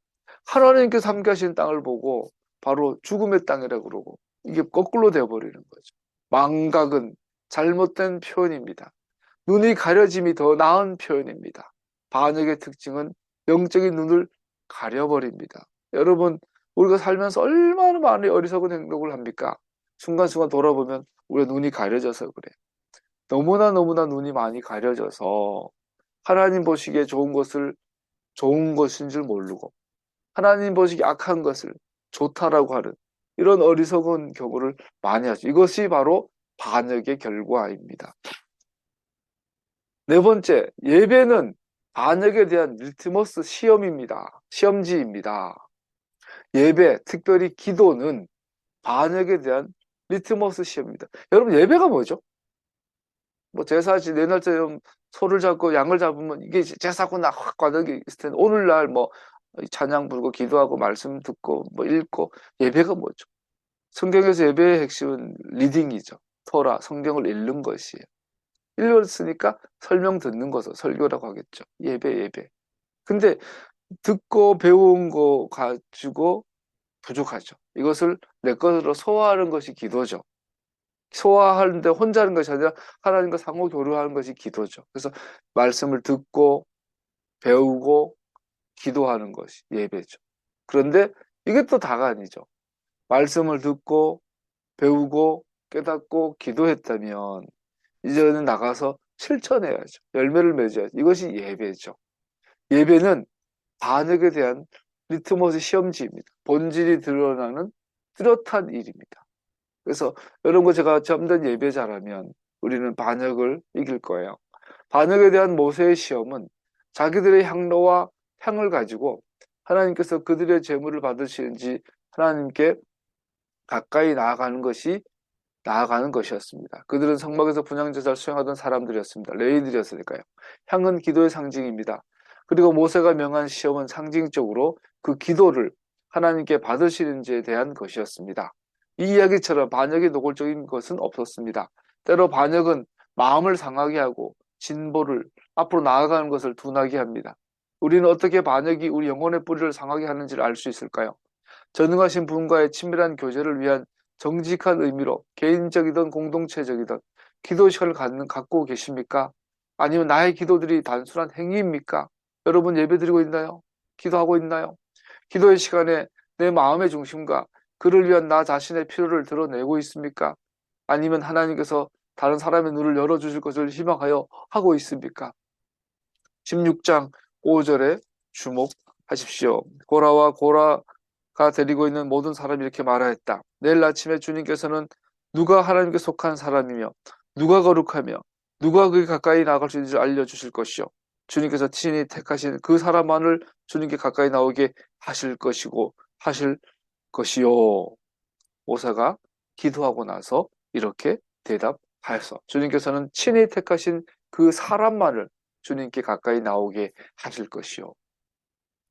하나님께서 함께 하시는 땅을 보고 바로 죽음의 땅이라 그러고 이게 거꾸로 되어버리는 거죠. 망각은 잘못된 표현입니다. 눈이 가려짐이 더 나은 표현입니다. 반역의 특징은 영적인 눈을 가려버립니다. 여러분, 우리가 살면서 얼마나 많은 어리석은 행동을 합니까? 순간순간 돌아보면 우리가 눈이 가려져서 그래요. 너무나 눈이 많이 가려져서 하나님 보시기에 좋은 것을 좋은 것인 줄 모르고 하나님 보시기에 악한 것을 좋다라고 하는 이런 어리석은 경우를 많이 하죠. 이것이 바로 반역의 결과입니다. 네 번째, 예배는 반역에 대한 리트머스 시험입니다. 시험지입니다. 예배, 특별히 기도는 반역에 대한 리트머스 시험입니다. 여러분, 예배가 뭐죠? 뭐 제사지 네 날째 소를 잡고 양을 잡으면 이게 제사구나 확 가는 게 있을 텐데 오늘날 뭐 찬양 부르고 기도하고 말씀 듣고 뭐 읽고 예배가 뭐죠? 성경에서 예배의 핵심은 리딩이죠. 토라, 성경을 읽는 것이에요. 읽었으니까 설명 듣는 것을 설교라고 하겠죠. 예배. 근데 듣고 배운 거 가지고 부족하죠. 이것을 내 것으로 소화하는 것이 기도죠. 소화하는데 혼자 하는 것이 아니라 하나님과 상호 교류하는 것이 기도죠. 그래서 말씀을 듣고 배우고 기도하는 것이 예배죠. 그런데 이게 또 다가 아니죠. 말씀을 듣고 배우고 깨닫고 기도했다면 이제는 나가서 실천해야죠. 열매를 맺어야죠. 이것이 예배죠. 예배는 반역에 대한 리트머스 시험지입니다. 본질이 드러나는 뚜렷한 일입니다. 그래서 여러분 제가 참된 예배자라면 우리는 반역을 이길 거예요. 반역에 대한 모세의 시험은 자기들의 향로와 향을 가지고 하나님께서 그들의 재물을 받으시는지 하나님께 가까이 나아가는 것이었습니다. 그들은 성막에서 분향제사를 수행하던 사람들이었습니다. 레위인들이었으니까요. 향은 기도의 상징입니다. 그리고 모세가 명한 시험은 상징적으로 그 기도를 하나님께 받으시는지에 대한 것이었습니다. 이 이야기처럼 반역이 노골적인 것은 없었습니다. 때로 반역은 마음을 상하게 하고 진보를 앞으로 나아가는 것을 둔하게 합니다. 우리는 어떻게 반역이 우리 영혼의 뿌리를 상하게 하는지를 알 수 있을까요? 전능하신 분과의 친밀한 교제를 위한 정직한 의미로 개인적이든 공동체적이든 기도 시간을 갖고 계십니까? 아니면 나의 기도들이 단순한 행위입니까? 여러분 예배드리고 있나요? 기도하고 있나요? 기도의 시간에 내 마음의 중심과 그를 위한 나 자신의 필요를 드러내고 있습니까? 아니면 하나님께서 다른 사람의 눈을 열어주실 것을 희망하여 하고 있습니까? 16장 5절에 주목하십시오. 고라와 고라가 데리고 있는 모든 사람이 이렇게 말하였다. 내일 아침에 주님께서는 누가 하나님께 속한 사람이며 누가 거룩하며 누가 그에 가까이 나아갈 수 있는지 알려주실 것이요. 주님께서 친히 택하신 그 사람만을 주님께 가까이 나오게 하실 것이고 하실 것이요. 모세가 기도하고 나서 이렇게 대답하였어. 주님께서는 친히 택하신 그 사람만을 주님께 가까이 나오게 하실 것이요.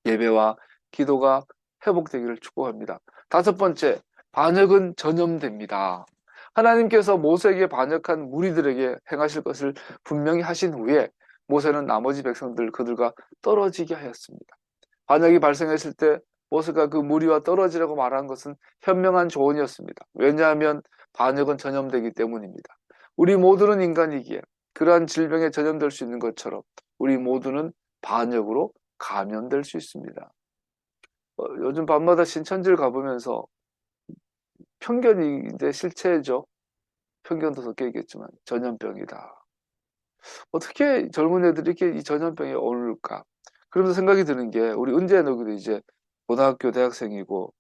예배와 기도가 회복되기를 축복합니다. 다섯 번째, 반역은 전염됩니다. 하나님께서 모세에게 반역한 무리들에게 행하실 것을 분명히 하신 후에 모세는 나머지 백성들 그들과 떨어지게 하였습니다. 반역이 발생했을 때 모세가 그 무리와 떨어지라고 말한 것은 현명한 조언이었습니다. 왜냐하면 반역은 전염되기 때문입니다. 우리 모두는 인간이기에 그러한 질병에 전염될 수 있는 것처럼 우리 모두는 반역으로 감염될 수 있습니다. 요즘 밤마다 신천지를 가보면서 편견인데 실체죠. 편견도 섞여 있겠지만 전염병이다. 어떻게 젊은 애들이 이렇게 이 전염병에 어울릴까? 그러면서 생각이 드는 게 우리 은재 너기도 이제 고등학교 대학생이고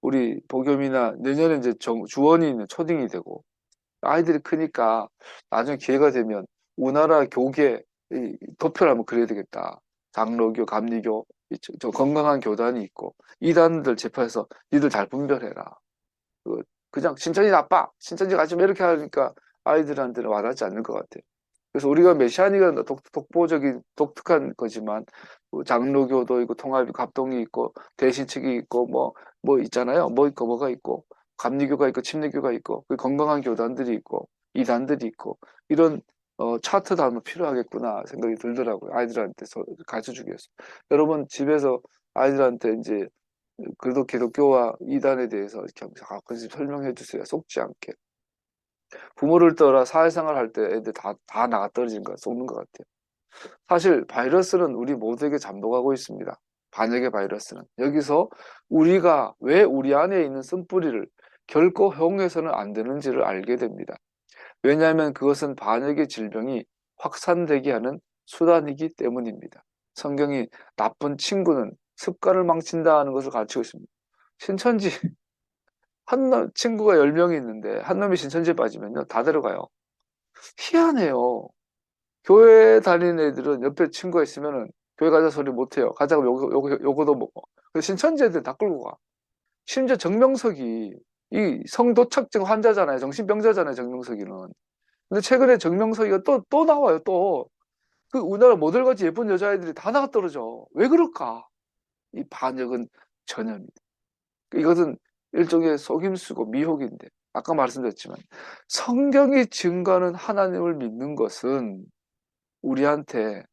우리 보겸이나 내년에 이제 주원이 있는 초딩이 되고 아이들이 크니까 나중에 기회가 되면 우나라 교계 도표를 한번 그려야 되겠다. 장로교, 감리교, 저 건강한 교단이 있고 이단들 제파해서 니들 잘 분별해라. 그냥 신천지 나빠, 신천지 가지 마 이렇게 하니까 아이들한테는 와닿지 않는 것 같아요. 그래서 우리가 메시아니가 독보적인 독특한 거지만 장로교도 있고 통합이 갑동이 있고 대신측이 있고 뭐 있잖아요. 뭐 있고 뭐가 있고 감리교가 있고 침례교가 있고 건강한 교단들이 있고 이단들이 있고 이런 차트도 한번 필요하겠구나 생각이 들더라고요. 아이들한테 가르쳐 주기 위해서. 여러분 집에서 아이들한테 이제 그래도 기독교와 이단에 대해서 이렇게 가끔씩 설명해 주세요. 속지 않게. 부모를 떠나 사회생활 할 때 애들 다 나가 떨어지는 거 속는 것 같아요. 사실 바이러스는 우리 모두에게 잠복하고 있습니다. 반역의 바이러스는. 여기서 우리가 왜 우리 안에 있는 쓴뿌리를 결코 허용해서는 안 되는지를 알게 됩니다. 왜냐하면 그것은 반역의 질병이 확산되게 하는 수단이기 때문입니다. 성경이 나쁜 친구는 습관을 망친다는 것을 가르치고 있습니다. 신천지 친구가 10명이 있는데 한 놈이 신천지에 빠지면요 다 데려가요. 희한해요. 교회 다니는 애들은 옆에 친구가 있으면은 교회 가자 소리 못해요. 가자고 요거도 먹고. 그래서 신천지 애들 다 끌고 가. 심지어 정명석이 이 성도착증 환자잖아요. 정신병자잖아요. 정명석이는. 근데 최근에 정명석이가 또 나와요. 또. 그 우리나라 모델같이 예쁜 여자애들이 다 나가 떨어져. 왜 그럴까? 이 반역은 전염이다. 이것은 일종의 속임수고 미혹인데 아까 말씀드렸지만 성경이 증거하는 하나님을 믿는 것은 우리한테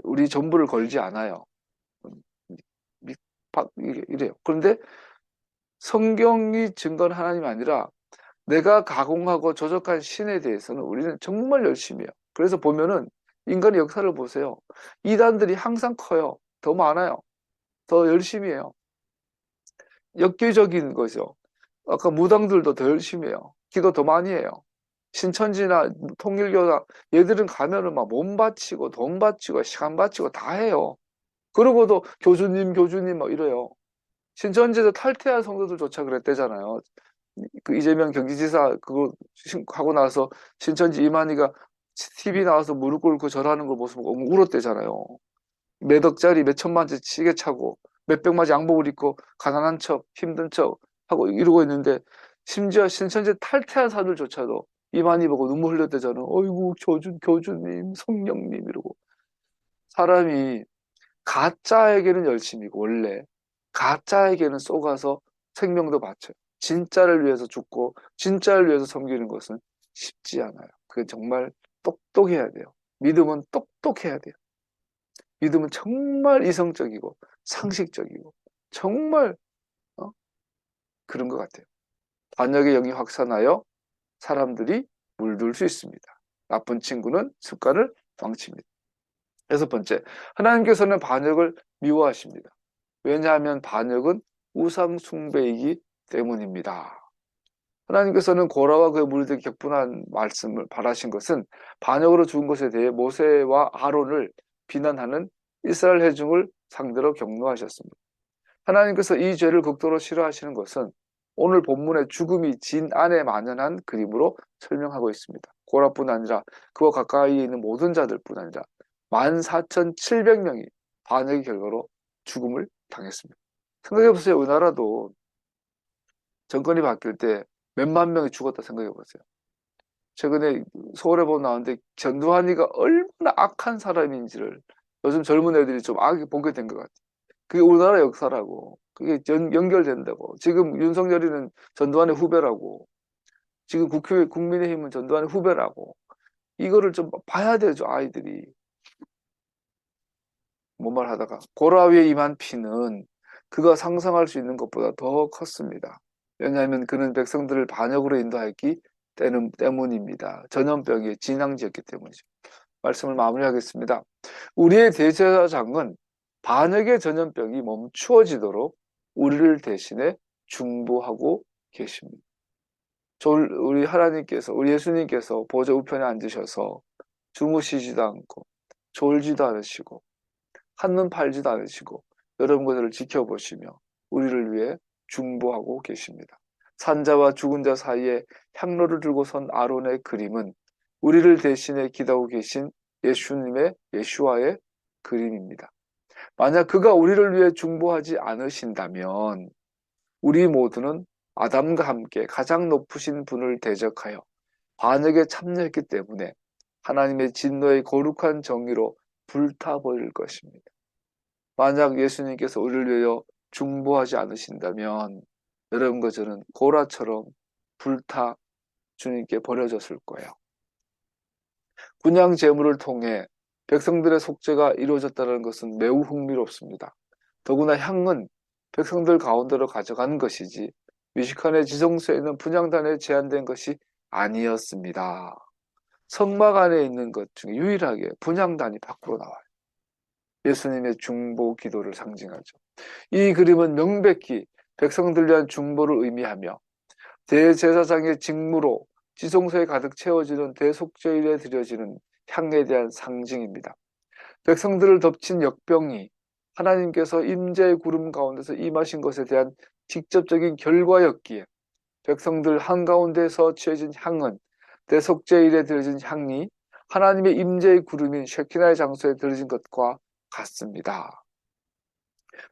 우리 전부를 걸지 않아요. 이래요. 그런데 성경이 증거하는 하나님이 아니라 내가 가공하고 조작한 신에 대해서는 우리는 정말 열심히 해요. 그래서 보면은 인간의 역사를 보세요. 이단들이 항상 커요. 더 많아요. 더 열심히 해요. 엽기적인 거죠. 아까 무당들도 더 열심히 해요. 기도 더 많이 해요. 신천지나 통일교나 얘들은 가면은 막 몸 바치고 돈 바치고 시간 바치고 다 해요. 그러고도 교주님 막 이래요. 신천지에서 탈퇴한 성도들조차 그랬대잖아요. 그 이재명 경기지사 그거 하고 나서 신천지 이만희가 TV 나와서 무릎 꿇고 절하는 걸 모습 보고 울었대잖아요. 몇 억짜리 몇 천만짜리 시계 차고 몇백마지 양복을 입고 가난한 척 힘든 척 하고 이러고 있는데 심지어 신천지 탈퇴한 사람들조차도 이만희 보고 눈물 흘렸대잖아요. 어이구 교주님 성령님 이러고. 사람이 가짜에게는 열심이고 원래 가짜에게는 쏘가서 생명도 바쳐요. 진짜를 위해서 죽고 진짜를 위해서 섬기는 것은 쉽지 않아요. 그게 정말 똑똑해야 돼요. 믿음은 똑똑해야 돼요. 믿음은 정말 이성적이고 상식적이고 정말 그런 것 같아요. 반역의 영이 확산하여 사람들이 물들 수 있습니다. 나쁜 친구는 습관을 망칩니다. 여섯 번째, 하나님께서는 반역을 미워하십니다. 왜냐하면 반역은 우상 숭배이기 때문입니다. 하나님께서는 고라와 그의 무리들에게 격분한 말씀을 바라신 것은 반역으로 죽은 것에 대해 모세와 아론을 비난하는 이스라엘 회중을 상대로 격노하셨습니다. 하나님께서 이 죄를 극도로 싫어하시는 것은 오늘 본문의 죽음이 진 안에 만연한 그림으로 설명하고 있습니다. 고라뿐 아니라 그와 가까이 있는 모든 자들뿐 아니라 14,700명이 반역의 결과로 죽음을 당했습니다. 생각해보세요. 우리나라도 정권이 바뀔 때 몇만 명이 죽었다 생각해보세요. 최근에 서울에 보면 나왔는데 전두환이가 얼마나 악한 사람인지를 요즘 젊은 애들이 좀 악하게 보게 된 것 같아요. 그게 우리나라 역사라고. 그게 연결된다고. 지금 윤석열이는 전두환의 후배라고. 지금 국민의힘은 전두환의 후배라고. 이거를 좀 봐야 되죠, 아이들이. 뭔 말 하다가. 고라 위에 임한 피는 그가 상상할 수 있는 것보다 더 컸습니다. 왜냐하면 그는 백성들을 반역으로 인도했기 때문입니다. 전염병의 진앙지였기 때문이죠. 말씀을 마무리하겠습니다. 우리의 대제사장은 반역의 전염병이 멈추어지도록 우리를 대신해 중보하고 계십니다. 우리 하나님께서, 우리 예수님께서 보좌 우편에 앉으셔서 주무시지도 않고 졸지도 않으시고 한눈 팔지도 않으시고 여러분 것들을 지켜보시며 우리를 위해 중보하고 계십니다. 산자와 죽은 자 사이에 향로를 들고 선 아론의 그림은 우리를 대신해 기도하고 계신 예수와의 그림입니다. 만약 그가 우리를 위해 중보하지 않으신다면 우리 모두는 아담과 함께 가장 높으신 분을 대적하여 반역에 참여했기 때문에 하나님의 진노의 거룩한 정의로 불타버릴 것입니다. 만약 예수님께서 우리를 위하여 중보하지 않으신다면 여러분과 저는 고라처럼 불타 주님께 버려졌을 거예요. 분향 제물을 통해 백성들의 속죄가 이루어졌다는 것은 매우 흥미롭습니다. 더구나 향은 백성들 가운데로 가져간 것이지 뮤지컬의 지성소에는 분향단에 제한된 것이 아니었습니다. 성막 안에 있는 것 중에 유일하게 분향단이 밖으로 나와요. 예수님의 중보 기도를 상징하죠. 이 그림은 명백히 백성들 위한 중보를 의미하며 대제사장의 직무로 지성소에 가득 채워지는 대속죄일에 드려지는 향에 대한 상징입니다. 백성들을 덮친 역병이 하나님께서 임재의 구름 가운데서 임하신 것에 대한 직접적인 결과였기에 백성들 한가운데서 취해진 향은 대속죄일에 드려진 향이 하나님의 임재의 구름인 쉐키나의 장소에 드려진 것과 같습니다.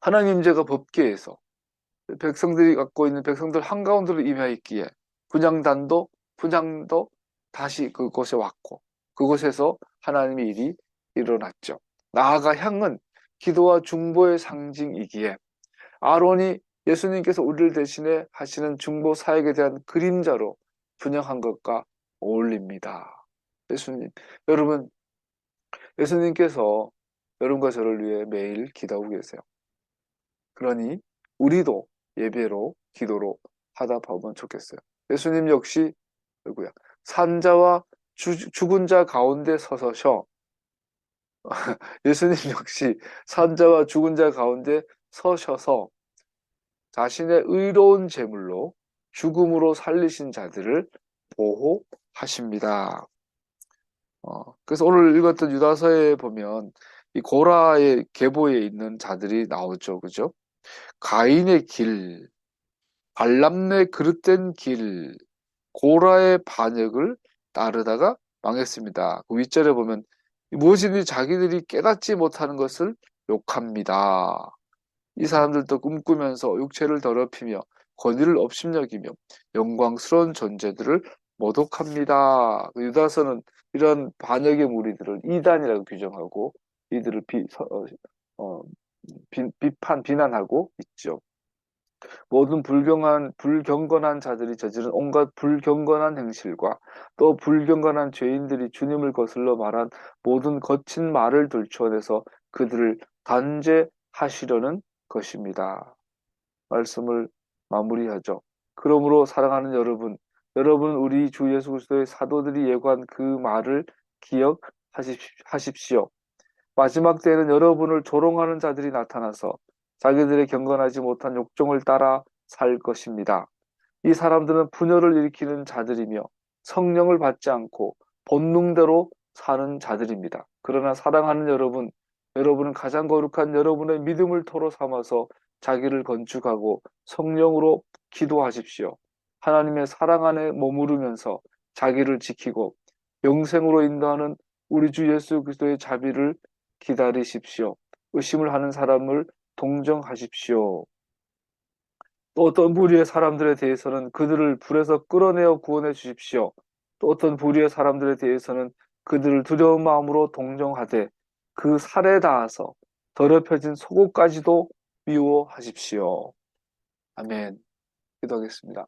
하나님 임재가 법궤에서 백성들이 갖고 있는 백성들 한가운데로 임하였기에 분향도 다시 그곳에 왔고 그곳에서 하나님의 일이 일어났죠. 나아가 향은 기도와 중보의 상징이기에 아론이 예수님께서 우리를 대신해 하시는 중보 사역에 대한 그림자로 분향한 것과 어울립니다. 여러분, 예수님께서 여러분과 저를 위해 매일 기도하고 계세요. 그러니 우리도 예배로 기도로 하다 보면 좋겠어요. 예수님 역시 산자와 죽은 자 가운데 서서셔. 예수님 역시 산자와 죽은 자 가운데 서셔서 자신의 의로운 제물로 죽음으로 살리신 자들을 보호하십니다. 그래서 오늘 읽었던 유다서에 보면 이 고라의 계보에 있는 자들이 나오죠. 그죠? 가인의 길, 발람의 그릇된 길, 고라의 반역을 따르다가 망했습니다. 그 윗절에 보면 무엇이든지 자기들이 깨닫지 못하는 것을 욕합니다. 이 사람들도 꿈꾸면서 육체를 더럽히며 권위를 업신여기며 영광스러운 존재들을 모독합니다. 유다서는 이런 반역의 무리들을 이단이라고 규정하고 이들을 비난하고 있죠. 모든 불경건한 자들이 저지른 온갖 불경건한 행실과 또 불경건한 죄인들이 주님을 거슬러 말한 모든 거친 말을 들추어내서 그들을 단죄하시려는 것입니다. 말씀을 마무리하죠. 그러므로 사랑하는 여러분 우리 주 예수 그리스도의 사도들이 예고한 그 말을 기억하십시오. 마지막 때에는 여러분을 조롱하는 자들이 나타나서 자기들의 경건하지 못한 욕정을 따라 살 것입니다. 이 사람들은 분열을 일으키는 자들이며 성령을 받지 않고 본능대로 사는 자들입니다. 그러나 사랑하는 여러분은 가장 거룩한 여러분의 믿음을 토로 삼아서 자기를 건축하고 성령으로 기도하십시오. 하나님의 사랑 안에 머무르면서 자기를 지키고 영생으로 인도하는 우리 주 예수 그리스도의 자비를 기다리십시오. 의심을 하는 사람을 동정하십시오. 또 어떤 부류의 사람들에 대해서는 그들을 불에서 끌어내어 구원해 주십시오. 또 어떤 부류의 사람들에 대해서는 그들을 두려운 마음으로 동정하되 그 살에 닿아서 더럽혀진 속옷까지도 미워하십시오. 아멘. 기도하겠습니다.